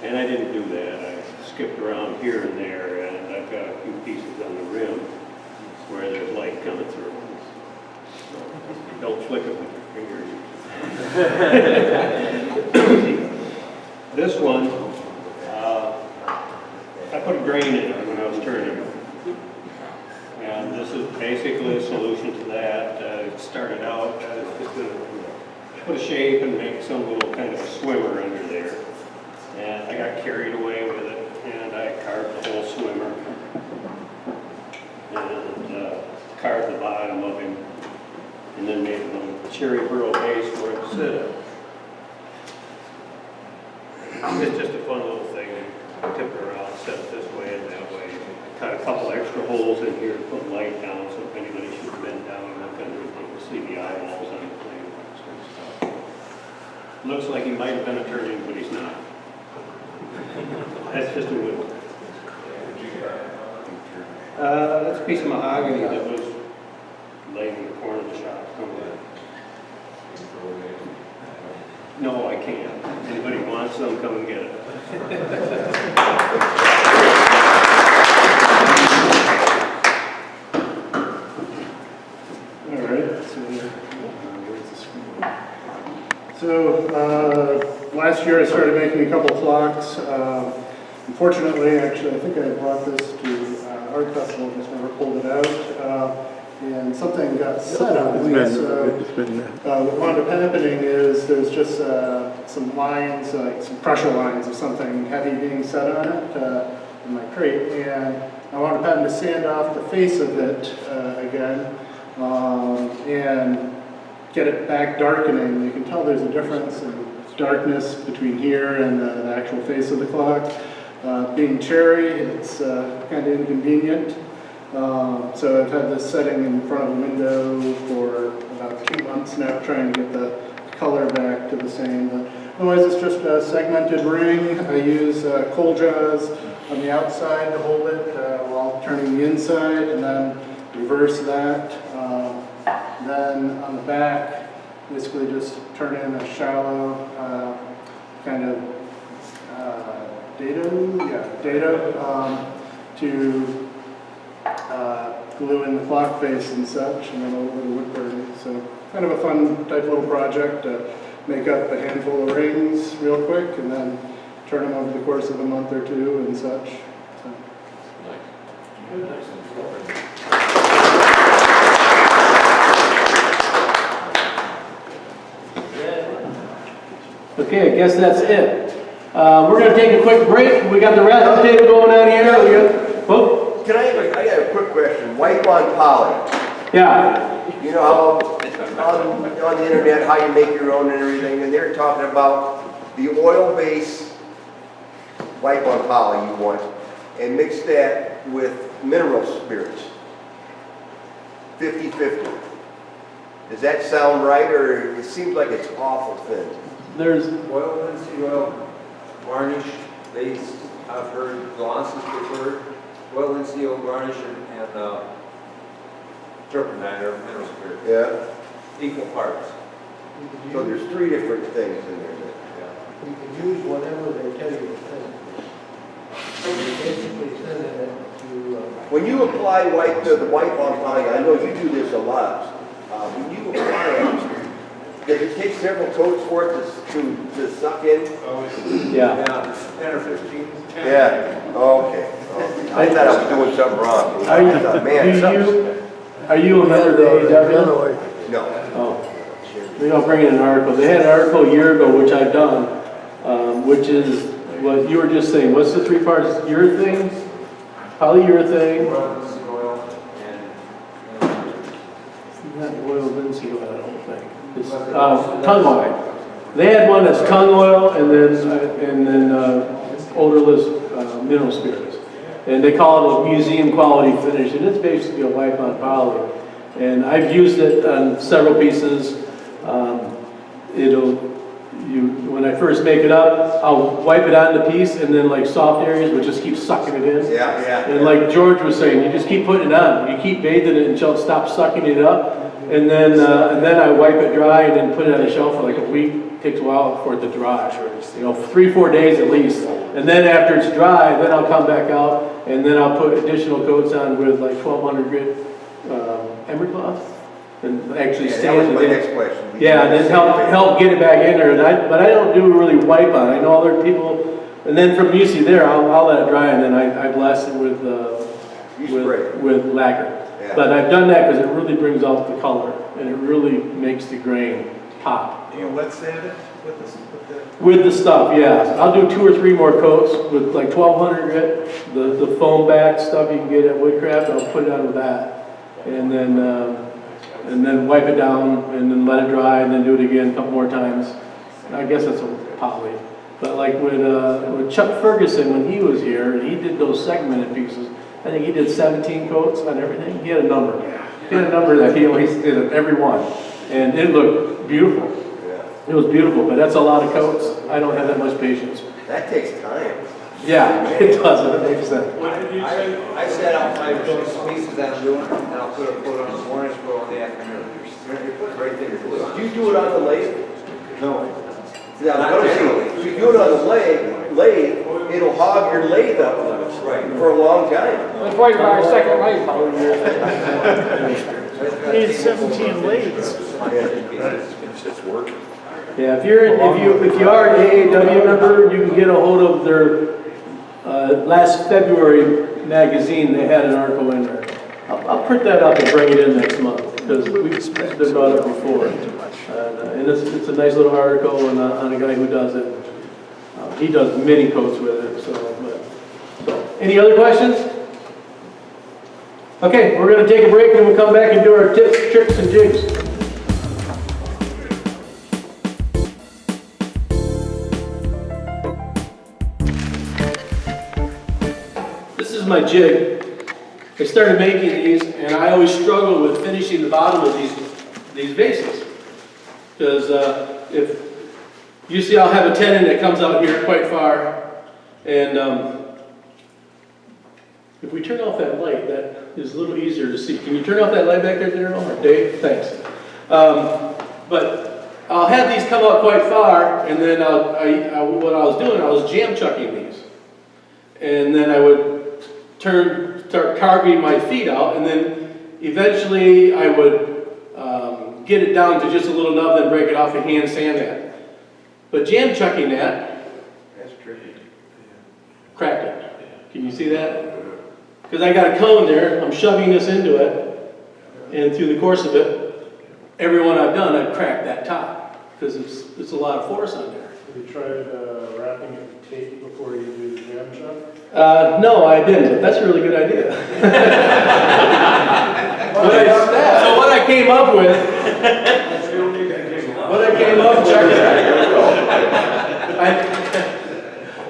And I didn't do that. I skipped around here and there, and I've got a few pieces on the rim where there's light coming through. So don't flick it with your fingers. This one, I put a grain in it when I was turning it. And this is basically a solution to that. It started out as just going to put a shape and make some little kind of a swimmer under there. And I got carried away with it, and I carved the whole swimmer and carved the bottom of him, and then made a little cherry burl base for it to sit on. It's just a fun little thing. Tip it around, set it this way and that way. Cut a couple extra holes in here to put light down, so if anybody should bend down and look under it, they can see the eyeballs on the thing. Looks like he might have been a turning, but he's not. That's just a wood. That's a piece of mahogany that was laying in the corner of the shop somewhere. No, I can't. Anybody wants some, come and get it. All right, so last year I started making a couple clocks. Unfortunately, actually, I think I brought this to Art Festival, just never pulled it out. And something got set on it. So what wound up happening is there's just some lines, like some pressure lines of something heavy being set on it in my crate. And I wound up having to sand off the face of it again. and get it back darkening. You can tell there's a difference in darkness between here and the actual face of the clock. Being cherry, it's kind of inconvenient. So I've had this setting in front of a window for about 2 months now, trying to get the color back to the same. Otherwise, it's just a segmented ring. I use coal jaws on the outside to hold it while turning the inside, and then reverse that. Then on the back, basically just turn in a shallow kind of dado to glue in the clock face and such, and then a little bit of wood burning. So kind of a fun type little project to make up a handful of rings real quick and then turn them over the course of a month or two and such. So. Okay, I guess that's it. We're going to take a quick break. We got the rest table going on here. Can I got a quick question. White on poly. Yeah. You know how on the internet how you make your own and everything, and they're talking about the oil-based white on poly you want, and mix that with mineral spirits. 50-50. Does that sound right, or it seems like it's awful thin? There's oil, linseed oil, varnish. I've heard gloss is preferred. Oil, linseed oil, varnish, and turpentine or mineral spirit. Yeah. Equal parts. So there's 3 different things in there. You can use whatever they tell you to thin. You basically thin it to. When you apply the white on poly, I know you do this a lot. When you apply it, does it take several coats for it to suck in? Yeah. 10 or 15. 10. Yeah. Oh, okay. I thought I was doing something wrong. Are you a member of the AEW? No. Oh. Maybe I'll bring in an article. They had an article a year ago, which I've done, which is what you were just saying. What's the 3 parts? Urethane, polyurethane. Not oil, linseed oil, I don't think. It's tongue oil. They had one that's tongue oil and then odorless mineral spirits. And they call it a museum quality finish, and it's basically a wipe on poly. And I've used it on several pieces. When I first make it up, I'll wipe it on the piece, and then like soft areas, we'll just keep sucking it in. Yeah. And like George was saying, you just keep putting it on. You keep bathing it until it stops sucking it up. And then I wipe it dry and then put it on the shelf for like a week. It takes a while for it to dry. 3-4 days at least. And then after it's dry, then I'll come back out and then I'll put additional coats on with like 1200 grit emery cloth. And actually That was my next question. Yeah, and then help get it back in there. But I don't do really wipe on. I know other people. And then from you see there, I'll let it dry and then I blast it with lacquer. Yeah. But I've done that because it really brings out the color and it really makes the grain pop. Do you wet sand it with the? With the stuff, yeah. I'll do 2 or 3 more coats with like 1200 grit, the foam back stuff you can get at Woodcraft. I'll put it on with that, and then wipe it down and then let it dry and then do it again a couple more times. I guess that's a poly. But like with Chuck Ferguson when he was here, he did those segmented pieces. I think he did 17 coats on everything. He had a number. He had a number that he always did at every one. And it looked beautiful. Yeah. It was beautiful, but that's a lot of coats. I don't have that much patience. That takes time. Yeah, it does. It makes sense. I set out 5 or 6 pieces that I'm doing, and I'll put a coat on the morning, put on the afternoon. Right there. Do you do it on the lathe? No. Yeah, I was going to say, if you do it on the lathe, it'll hog your lathe up for a long time. That's why you buy a second lathe. He had 17 lathes. It's working. Yeah, if you are an AAW member, you can get a hold of their last February magazine. They had an article in there. I'll print that up and bring it in next month because we've been brought up before. And it's a nice little article on a guy who does it. He does many coats with it. So any other questions? Okay, we're gonna take a break and we'll come back and do our tips, tricks, and jigs. This is my jig. I started making these and I always struggle with finishing the bottom of these vases. Because if you see, I'll have a tenon that comes out here quite far, and if we turn off that light, that is a little easier to see. Can you turn off that light back there, Daryl, or Dave? Thanks. But I'll have these come out quite far, and then what I was doing, I was jam chucking these. And then I would start carving my feet out, and then eventually I would get it down to just a little nub, then break it off and hand sand that. But jam chucking that, That's tricky. cracked it. Can you see that? Because I got a cone there, I'm shoving this into it, and through the course of it, every one I've done, I've cracked that top, because it's a lot of force on there. Have you tried wrapping it with tape before you do the jam chuck? No, I didn't, but that's a really good idea. So what I came up with,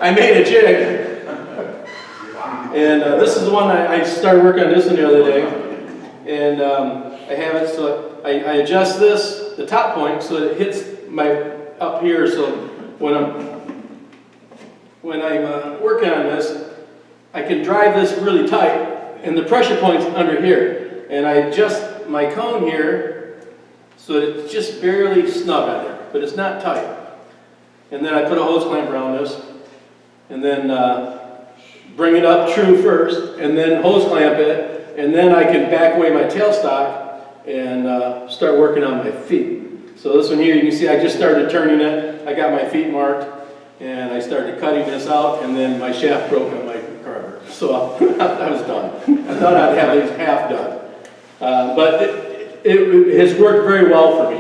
I made a jig. And this is the one I started working on this one the other day. And I have it so I adjust this, the top point, so that it hits up here. So when I'm working on this, I can drive this really tight, and the pressure point's under here. And I adjust my cone here so that it's just barely snug on there, but it's not tight. And then I put a hose clamp around this, and then bring it up true first, and then hose clamp it, and then I can back away my tailstock and start working on my feet. So this one here, you can see I just started turning it. I got my feet marked, and I started cutting this out, and then my shaft broke on my carver. So I was done. I thought I'd have these half done. But it has worked very well for me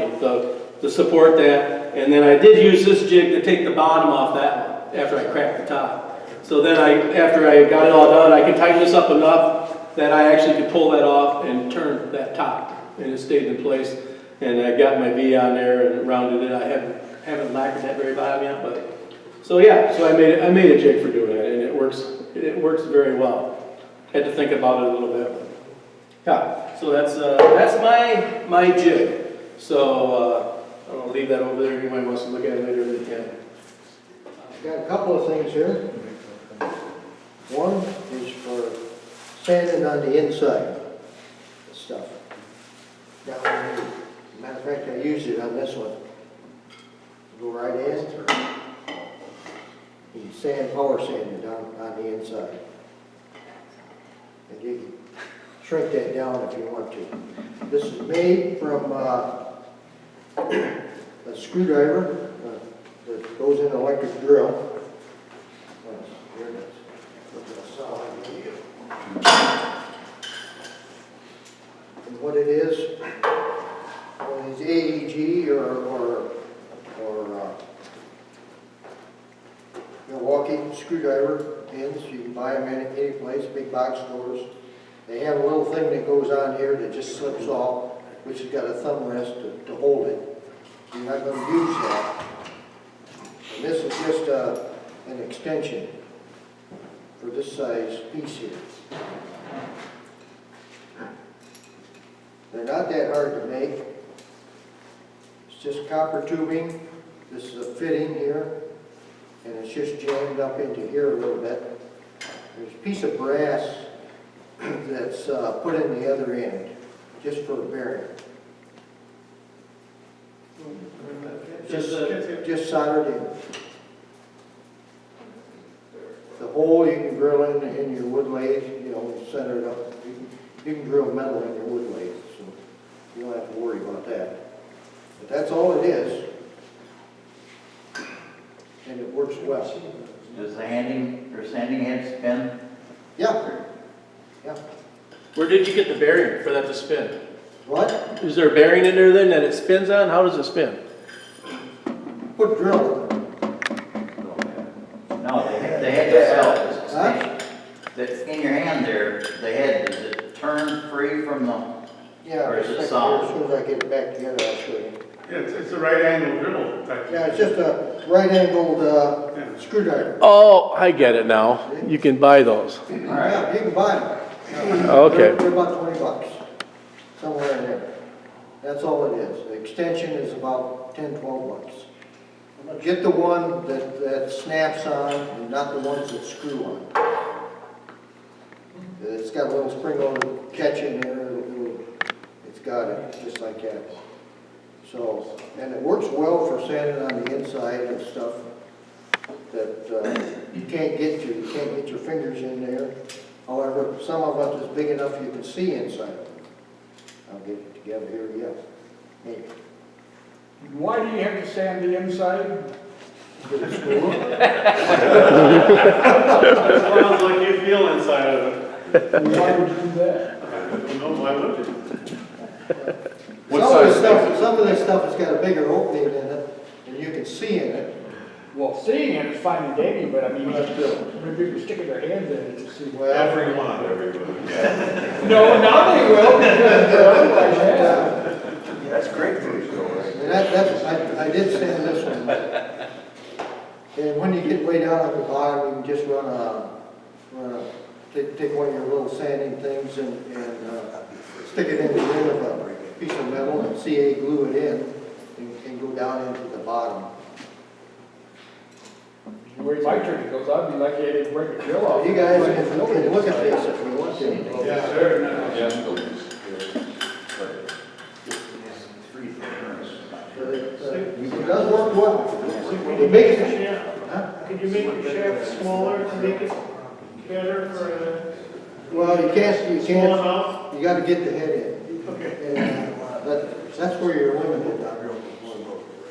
to support that. And then I did use this jig to take the bottom off that one after I cracked the top. So then after I got it all done, I could tighten this up enough that I actually could pull that off and turn that top. And it stayed in place. And I got my V on there and rounded it. I haven't lacquered that very bottom yet, but so yeah. So I made a jig for doing it, and it works very well. Had to think about it a little bit. Yeah. So that's my jig. So I'm gonna leave that over there. If anybody wants to look at it later, they can. Got a couple of things here. One is for sanding on the inside stuff. Down here. Matter of fact, I used it on this one. Go right in. You power sand it on the inside. And you can shrink that down if you want to. This is made from a screwdriver that goes in an electric drill. Here it is. And what it is, one of these AEG or Milwaukee screwdriver pins. You can buy them in any place, big box stores. They have a little thing that goes on here that just slips off, which has got a thumb rest to hold it. You're not going to use that. And this is just an extension for this size piece here. They're not that hard to make. It's just copper tubing. This is a fitting here, and it's just jammed up into here a little bit. There's a piece of brass that's put in the other end, just for a bearing. Just soldered in. The hole you can drill in your wood lathe, center it up. You can drill metal in your wood lathe, so you don't have to worry about that. But that's all it is, and it works well. Does the sanding head spin? Yeah. Yeah. Where did you get the bearing for that to spin? What? Is there a bearing in there then that it spins on? How does it spin? Put a drill in. No, they had to sell it. Huh? In your hand there, the head, does it turn free from the, Yeah, or is just it as solid? soon as I get it back together, I'll show you. It's a right angle dribble type. Yeah, it's just a right angled screwdriver. Oh, I get it now. You can buy those. Yeah, you can buy them. Okay. They're about 20 bucks, somewhere in there. That's all it is. The extension is about 10, 12 bucks. Get the one that snaps on, and not the ones that screw on. It's got a little spring loaded catch in there. It's got it, just like that. So, and it works well for sanding on the inside and stuff that you can't get to. You can't get your fingers in there. However, some of it is big enough you can see inside. I'll get it together here, yeah. Maybe. Why do you have to sand the inside? Sounds like you feel inside of it. Why would you do that? No, why would you? Some of this stuff has got a bigger opening in it, and you can see in it. Well, seeing it is fine and dandy, but I mean, maybe people sticking their hands in it to see. Well, Everyone. No, now they will, because otherwise, yeah. That's great for you, right? And I did sand this one. And when you get way down at the bottom, you can just take one of your little sanding things and stick it in the end of a piece of metal and CA glue it in and go down into the bottom. The way my turkey goes, I'd be lucky I didn't break a drill off. You guys can look at this if you want to. Yeah, sure. It does work well. The biggest, Could you make your shaft smaller to make it better for well, you can't, small enough? you gotta get the head in. Okay, And that's where you're limited on.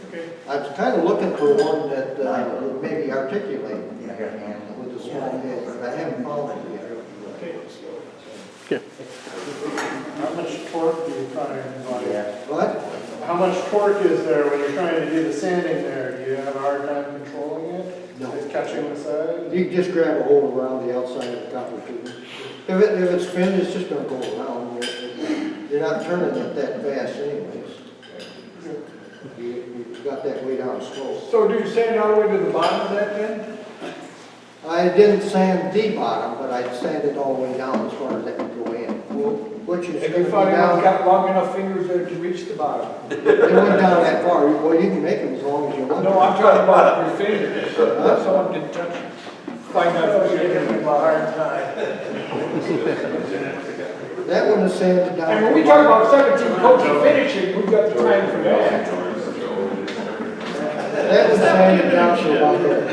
okay. I was kind of looking for one that would maybe articulate with a small head, but I haven't found it yet. How much torque do you find? What? How much torque is there when you're trying to do the sanding there? Do you have a hard time controlling it? No. Is it catching the side? You can just grab a hold around the outside of the copper tube. If it's pinned, it's just gonna go around. You're not turning it that fast anyways. You got that way down slow. So do you sand all the way to the bottom of that then? I didn't sand the bottom, but I sanded all the way down as far as that could go in. Which is If gonna you be find down. out got long enough fingers there to reach the bottom. They went down that far. Well, you can make them as long as you want. No, I'm talking about your fingers. Someone can touch it. Find out if you're giving them a hard time. That one is sanded down. And when we talk about 17 coats of finishing, we've got the time for that. That was sanded down to about there.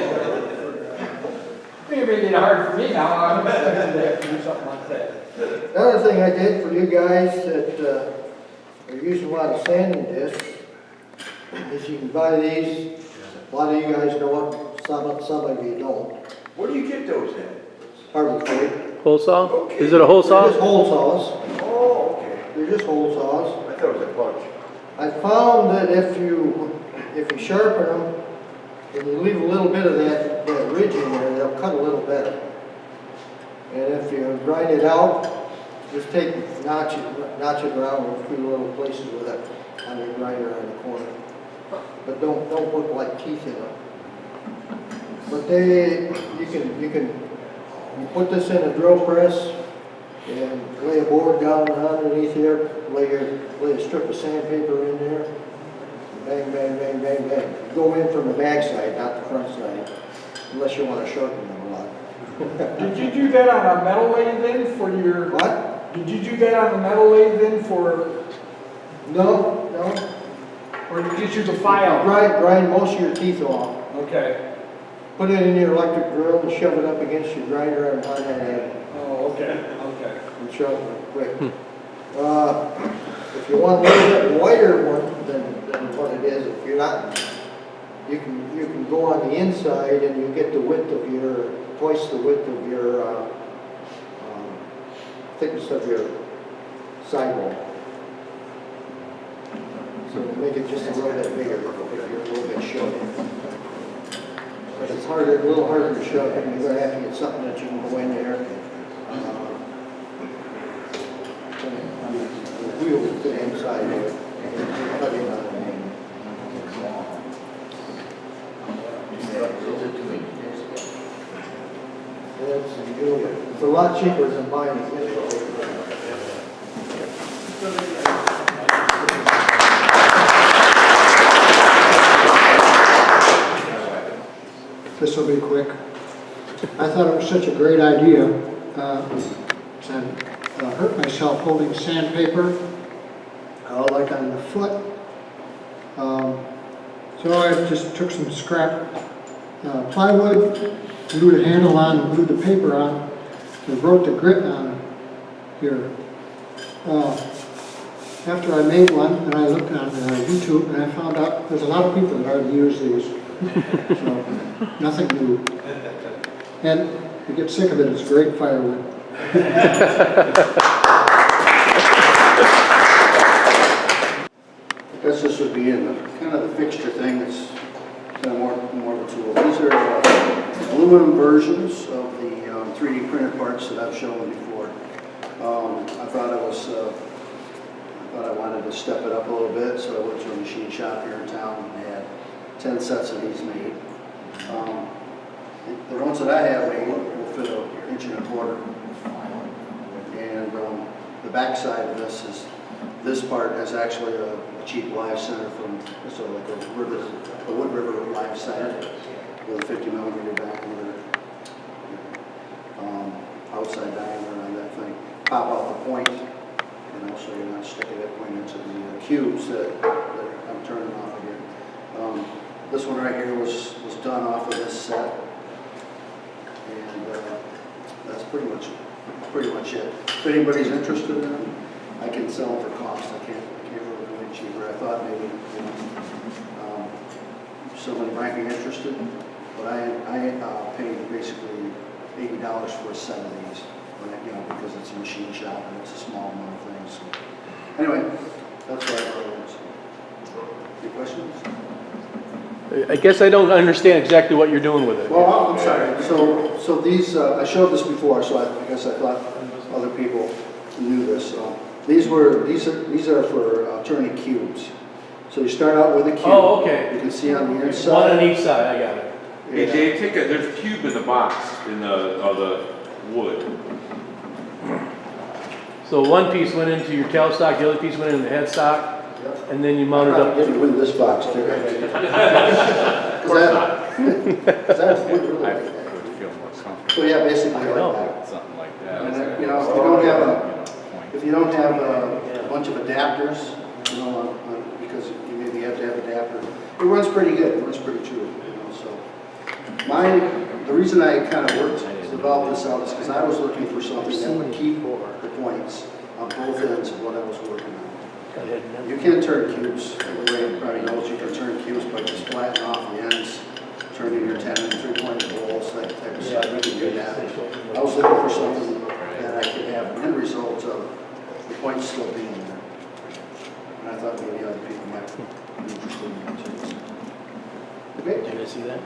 You're making it hard for me now. I'm expecting to have to do something like that. The other thing I did for you guys that are using a lot of sanding discs is you can buy these. A lot of you guys know it, some of you don't. Where do you get those at? Hardly Freight. Hole saw? Is it a hole They're saw? just hole saws. Oh, okay. They're just hole saws. I thought it was a punch. I found that if you sharpen them and you leave a little bit of that ridge in there, they'll cut a little better. And if you grind it out, just notch it around in a few little places with it on your grinder on the corner. But don't put like teeth in them. But you put this in a drill press and lay a board down underneath here, lay a strip of sandpaper in there. Bang, bang, bang, bang, bang. Go in from the back side, not the front side, unless you want to shorten them a lot. Did you do that on a metal lathe then for your... What? Did you do that on a metal lathe then for... No. Or did you just use a file? Grind most of your teeth off. Okay. Put it in your electric drill and shove it up against your grinder and on that end. Oh, okay. And shove it quick. If you want a little bit wider one than what it is, if you're not, you can go on the inside and you get the width of twice the width of your thickness of your sidewall. So make it just a little bit bigger if you're a little bit short. But it's a little harder to shove, and you're going to have to get something that you can go in there. The wheel would fit inside there. Plug in on it. It's a lot cheaper than buying it. This will be quick. I thought it was such a great idea. I hurt myself holding sandpaper, like on the foot. So I just took some scrap plywood, glued a handle on, glued the paper on, and wrote the grit on here. After I made one, and I looked on YouTube, and I found out there's a lot of people that already use these. So, nothing new. And you get sick of it, it's great firewood. I guess this would be in the kind of the fixture thing. It's kind of more of a tool. These are aluminum versions of the 3D printed parts that I've shown before. I thought I wanted to step it up a little bit, so I went to a machine shop here in town and had 10 sets of these made. The ones that I have made will fit an 1.25 inches. And the back side of this part is actually a cheap live center from like a Wood River live center with a 50 millimeter diameter, outside diameter on that thing. Pop out the point, so you're not sticking that point into the cubes that I'm turning off here. This one right here was done off of this set, and that's pretty much it. If anybody's interested in them, I can sell them for cost. I can't really do it cheaper. I thought maybe somebody might be interested, but I paid basically $80 for a set of these, because it's a machine shop and it's a small amount of things. So, anyway, that's what I wrote. Any questions? I guess I don't understand exactly what you're doing with it. Well, I'm sorry. So these, I showed this before, so I guess I thought other people knew this. These are for turning cubes. So you start out with a cube. Oh, okay. You can see on the inside. One on each side, I got it. Hey Dave, there's a cube in the box of the wood. So one piece went into your tailstock, the other piece went into the headstock, and then you mounted up. Get you in this box too. That's wood really I like would that. feel more comfortable. So yeah, basically I like know. that. Something like that. And It's then, like, if you don't have a bunch of adapters, because you maybe have to have adapter, it runs pretty good. It runs pretty true. So the reason I kind of worked to develop this out is because I was looking for something that would keep the points on both ends of what I was working on. You can't turn cubes. Everybody probably knows you can turn cubes by just flattening off the ends, turning your 10 and 3-point bowls, that type of stuff. You can do that. I was looking for something that I could have an end result of the points still being there. And I thought maybe other people might be interested in that too. Okay? Did I see that?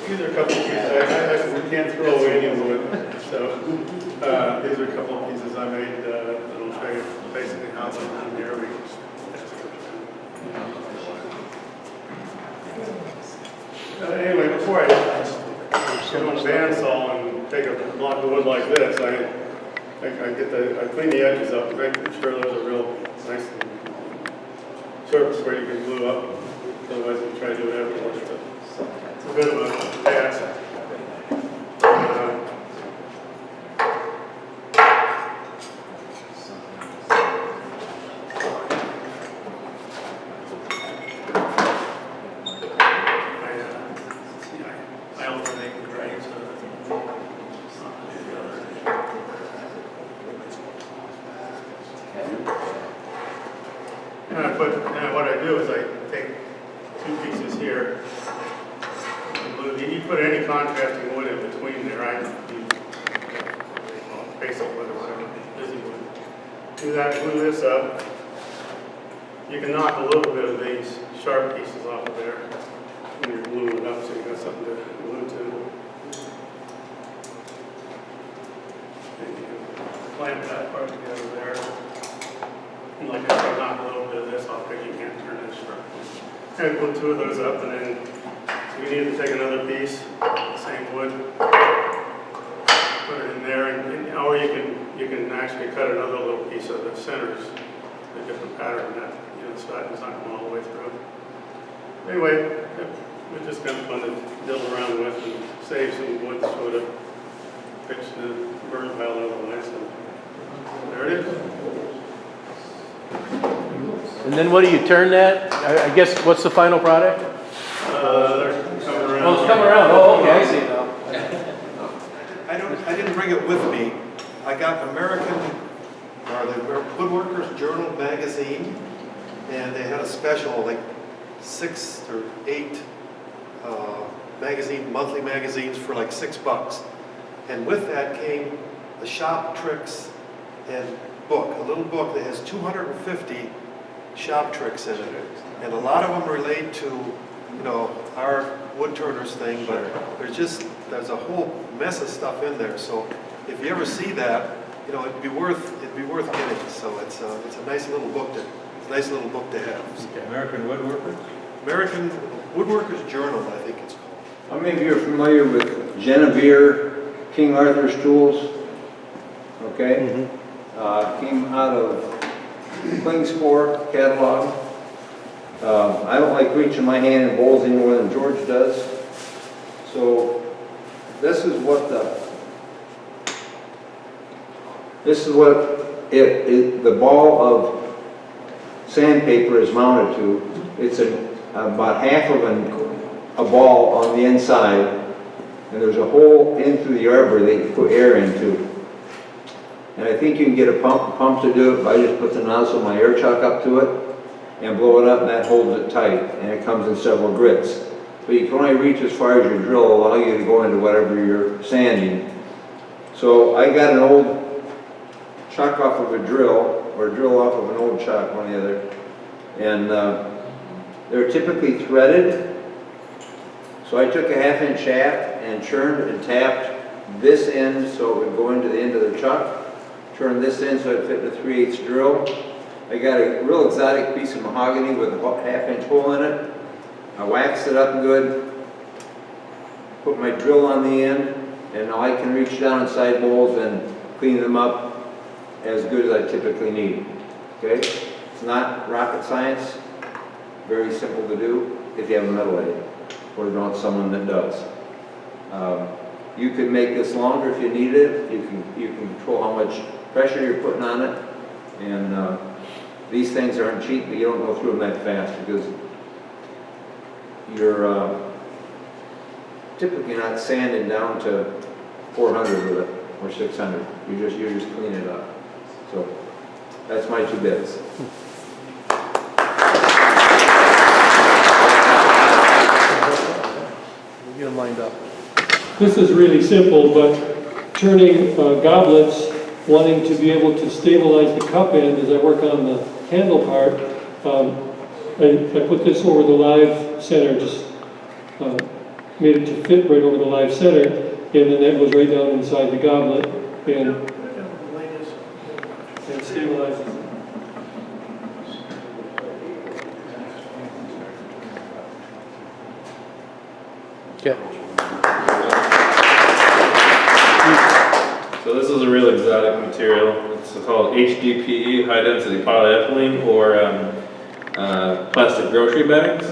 These are a couple of pieces. We can't throw away any wood, so these are a couple of pieces I made that'll show you basically how it's done here. Anyway, before I go on a bandsaw and take a block of wood like this, I clean the edges up, making sure those are real nice and surface where you can glue up. Otherwise, you try to do it afterwards. It's a bit of a task. I alternate the grades. And what I do is I take 2 pieces here. You put any contrasting wood in between there, right? Basic wood or whatever, busy wood. Do that, glue this up. You can knock a little bit of these sharp pieces off of there. when you're gluing it up, so you got something to glue to. And you can clamp that part together there. And like I said, knock a little bit of this off, because you can't turn this sharp. And put two of those up, and then you need to take another piece, same wood, put it in there, and or you can actually cut another little piece of the centers, a different pattern that, you know, so it's not going all the way through. Anyway, it was just kind of fun to diddle around with and save some wood so to fix the burn pile otherwise. So there it is. And then what do you turn that? I guess, what's the final product? They're coming around. Oh, it's coming around. Oh, okay, I see now. I didn't bring it with me. I got the Woodworkers Journal magazine, and they had a special, like 6 or 8 monthly magazines for like $6. And with that came the shop tricks and book, a little book that has 250 shop tricks in it. And a lot of them relate to, you know, our Woodturners thing, but there's a whole mess of stuff in there. So if you ever see that, you know, it'd be worth getting. So it's a nice little book to have. So. American Woodworkers? American Woodworkers Journal, I think it's called. How many of you are familiar with Genevieve King Arthur's tools? Okay? Came out of Klingspor catalog. I don't like reaching my hand in bowls any more than George does. So this is what the ball of sandpaper is mounted to. It's about half of a ball on the inside, and there's a hole in through the arbor that you put air into. And I think you can get a pump to do it, but I just put the nozzle of my air chuck up to it and blow it up, and that holds it tight, and it comes in several grits. But you can only reach as far as your drill will allow you to go into whatever you're sanding. So I got an old chuck off of a drill, or drill off of an old chuck, one or the other, and they're typically threaded. So I took a 1/2-inch shaft and churned and tapped this end so it would go into the end of the chuck. Turned this in so it fit the 3/8 drill. I got a real exotic piece of mahogany with a 1/2-inch hole in it. I waxed it up good, put my drill on the end, and now I can reach down inside bowls and clean them up as good as I typically need. Okay? It's not rocket science, very simple to do if you have a metal lathe or not someone that does. You can make this longer if you need it. You can control how much pressure you're putting on it, and these things aren't cheap, but you don't go through them that fast because you're typically not sanding down to 400 with it or 600. You're just cleaning it up. So that's my 2 bits. We'll get them lined up. This is really simple, but turning goblets, wanting to be able to stabilize the cup end as I work on the handle part, I put this over the live center, just made it to fit right over the live center, and then that goes right down inside the goblet and stabilizes it. Okay. So this is a real exotic material. It's called HDPE, high density polyethylene, or plastic grocery bags.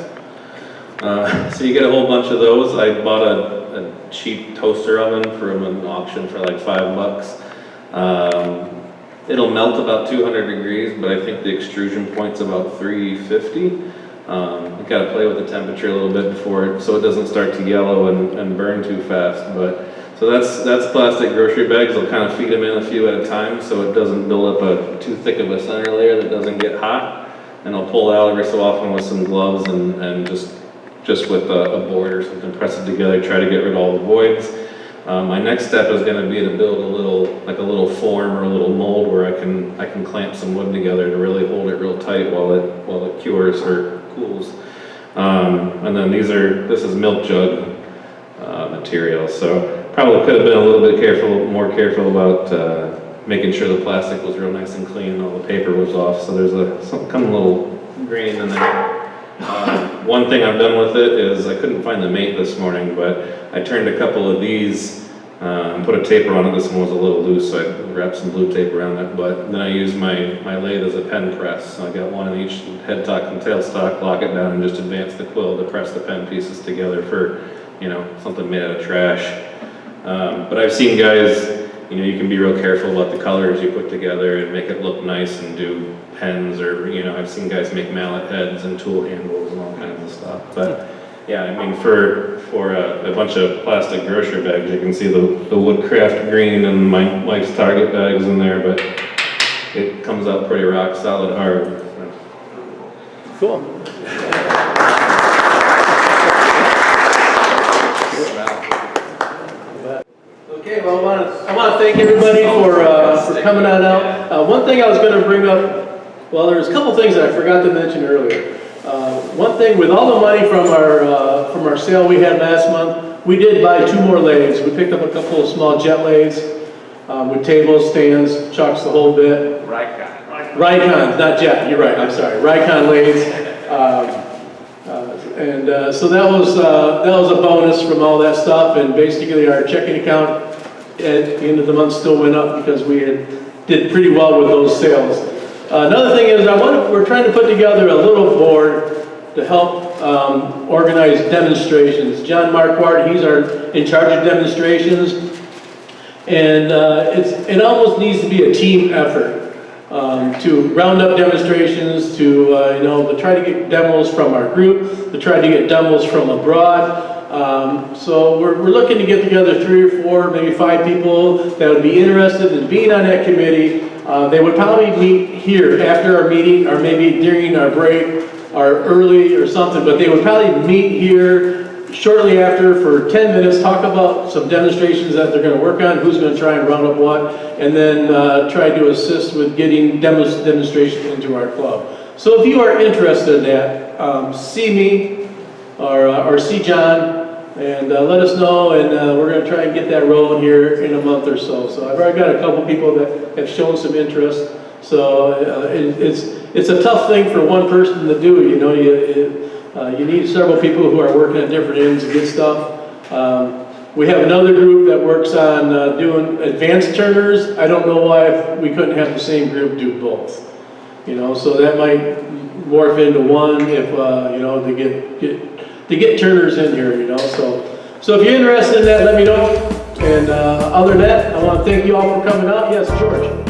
So you get a whole bunch of those. I bought a cheap toaster oven from an auction for like $5. It'll melt about 200 degrees, but I think the extrusion point's about 350. You gotta play with the temperature a little bit before, so it doesn't start to yellow and burn too fast. But so that's plastic grocery bags. I'll kind of feed them in a few at a time so it doesn't build up too thick of a center layer that doesn't get hot. And I'll pull it out every so often with some gloves and just with a board or something, press it together, try to get rid of all the voids. My next step is going to be to build a little form or a little mold where I can clamp some wood together to really hold it real tight while it cures or cools. And then this is milk jug material, so probably could have been a little bit more careful about making sure the plastic was real nice and clean, all the paper was off, so there's some kind of little grain in there. One thing I've done with it is I couldn't find the mate this morning, but I turned a couple of these and put a taper on it. This one was a little loose, so I wrapped some blue tape around it, but then I used my lathe as a pen press. So I got one in each headstock and tailstock, lock it down, and just advance the quill to press the pen pieces together for, something made out of trash. But I've seen guys, you can be real careful about the colors you put together and make it look nice and do pens, or, I've seen guys make mallet heads and tool handles and all kinds of stuff. But yeah, I mean, for a bunch of plastic grocery bags, you can see the Woodcraft green and my wife's Target bags in there, but it comes out pretty rock solid hard. Cool. Okay, well, I want to thank everybody for coming on out. One thing I was going to bring up, well, there's a couple things that I forgot to mention earlier. One thing, with all the money from our sale we had last month, we did buy 2 more lathes. We picked up a couple of small jet lathes with tables, stands, chucks, the whole bit. Rycon, not jet. You're right. I'm sorry. Rycon lathes. So that was a bonus from all that stuff, and basically our checking account at the end of the month still went up because we did pretty well with those sales. Another thing is we're trying to put together a little board to help organize demonstrations. John Marquardt, he's in charge of demonstrations, and it almost needs to be a team effort. To round up demonstrations, to try to get demos from our group, to try to get demos from abroad. So we're looking to get together 3 or 4, maybe 5 people that would be interested in being on that committee. They would probably meet here after our meeting, or maybe during our break, or early or something, but they would probably meet here shortly after for 10 minutes, talk about some demonstrations that they're going to work on, who's going to try and round up what, and then try to assist with getting demonstrations into our club. So if you are interested in that, see me or see John, and let us know, and we're going to try and get that rolling here in a month or so. So I've already got a couple people that have shown some interest. So it's a tough thing for one person to do. You need several people who are working at different ends to get stuff. We have another group that works on doing advanced turners. I don't know why we couldn't have the same group do both. So that might morph into one if to get turners in here. So if you're interested in that, let me know. And other than that, I want to thank you all for coming out. Yes, George.